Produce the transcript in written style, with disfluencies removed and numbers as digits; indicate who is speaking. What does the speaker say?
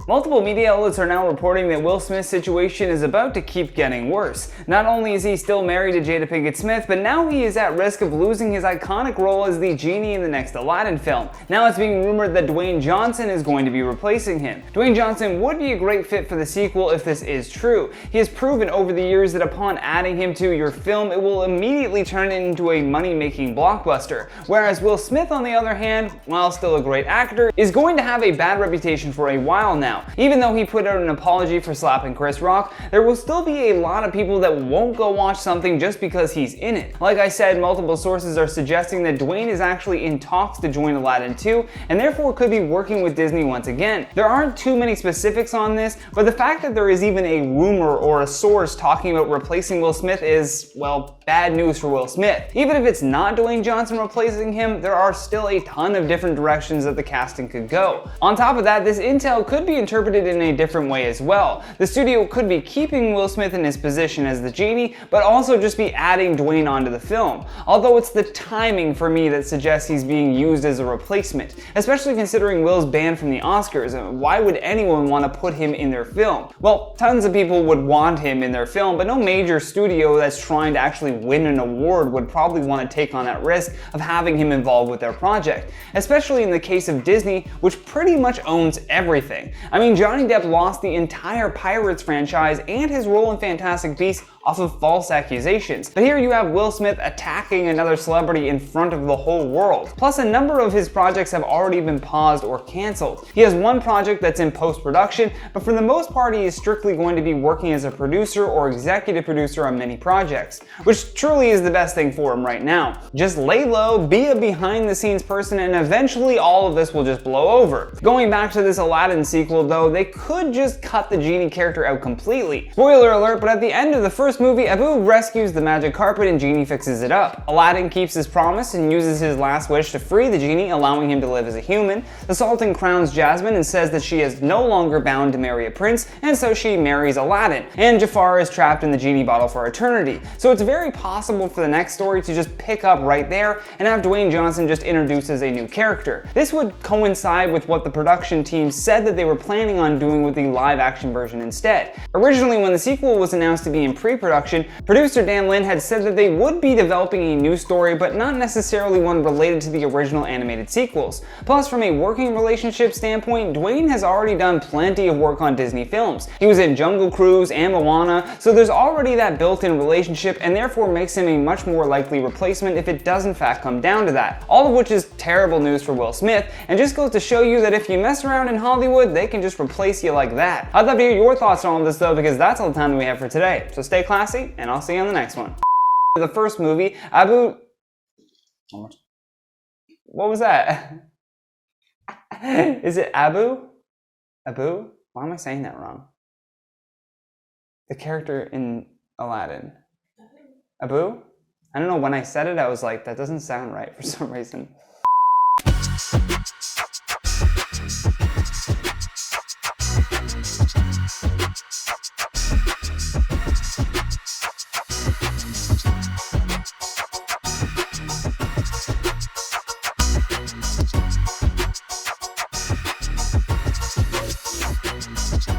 Speaker 1: Multiple media outlets are now reporting that Will Smith's situation is about to keep getting worse. Not only is he still married to Jada Pinkett Smith, but now he is at risk of losing his iconic role as the genie in the next Aladdin film. Now it's being rumored that Dwayne Johnson is going to be replacing him. Dwayne Johnson would be a great fit for the sequel if this is true. He has proven over the years that upon adding him to your film, it will immediately turn it into a money-making blockbuster. Whereas Will Smith, on the other hand, while still a great actor, is going to have a bad reputation for a while now. Even though he put out an apology for slapping Chris Rock, there will still be a lot of people that won't go watch something just because he's in it. Like I said, multiple sources are suggesting that Dwayne is actually in talks to join Aladdin 2, and therefore could be working with Disney once again. There aren't too many specifics on this, but the fact that there is even a rumor or a source talking about replacing Will Smith is, well, bad news for Will Smith. Even if it's not Dwayne Johnson replacing him, there are still a ton of different directions that the casting could go. On top of that, this intel could be interpreted in a different way as well. The studio could be keeping Will Smith in his position as the genie, but also just be adding Dwayne onto the film. Although it's the timing for me that suggests he's being used as a replacement, especially considering Will's banned from the Oscars. Why would anyone want to put him in their film? Well, tons of people would want him in their film, but no major studio that's trying to actually win an award would probably want to take on that risk of having him involved with their project, especially in the case of Disney, which pretty much owns everything. I mean, Johnny Depp lost the entire Pirates franchise and his role in Fantastic Beasts off of false accusations. But here you have Will Smith attacking another celebrity in front of the whole world. Plus, a number of his projects have already been paused or cancelled. He has one project that's in post-production, but for the most part he is strictly going to be working as a producer or executive producer on many projects, which truly is the best thing for him right now. Just lay low, be a behind-the-scenes person, and eventually all of this will just blow over. Going back to this Aladdin sequel though, they could just cut the genie character out completely. Spoiler alert, but at the end of the first movie, Abu rescues the magic carpet and Genie fixes it up. Aladdin keeps his promise and uses his last wish to free the genie, allowing him to live as a human. The Sultan crowns Jasmine and says that she is no longer bound to marry a prince, and so she marries Aladdin. And Jafar is trapped in the genie bottle for eternity. So it's very possible for the next story to just pick up right there and have Dwayne Johnson just introduced as a new character. This would coincide with what the production team said that they were planning on doing with the live action version instead. Originally, when the sequel was announced to be in pre-production, producer Dan Lin had said that they would be developing a new story, but not necessarily one related to the original animated sequels. Plus, from a working relationship standpoint, Dwayne has already done plenty of work on Disney films. He was in Jungle Cruise and Moana, so there's already that built-in relationship, and therefore makes him a much more likely replacement if it does in fact come down to that. All of which is terrible news for Will Smith, and just goes to show you that if you mess around in Hollywood, they can just replace you like that. I'd love to hear your thoughts on all this though, because that's all the time that we have for today. So stay classy, and I'll see you on the next one. The first movie, Abu... What was that? Is it Abu? Abu? Why am I saying that wrong? The character in Aladdin. Abu? I don't know, when I said it, I was like, that doesn't sound right for some reason.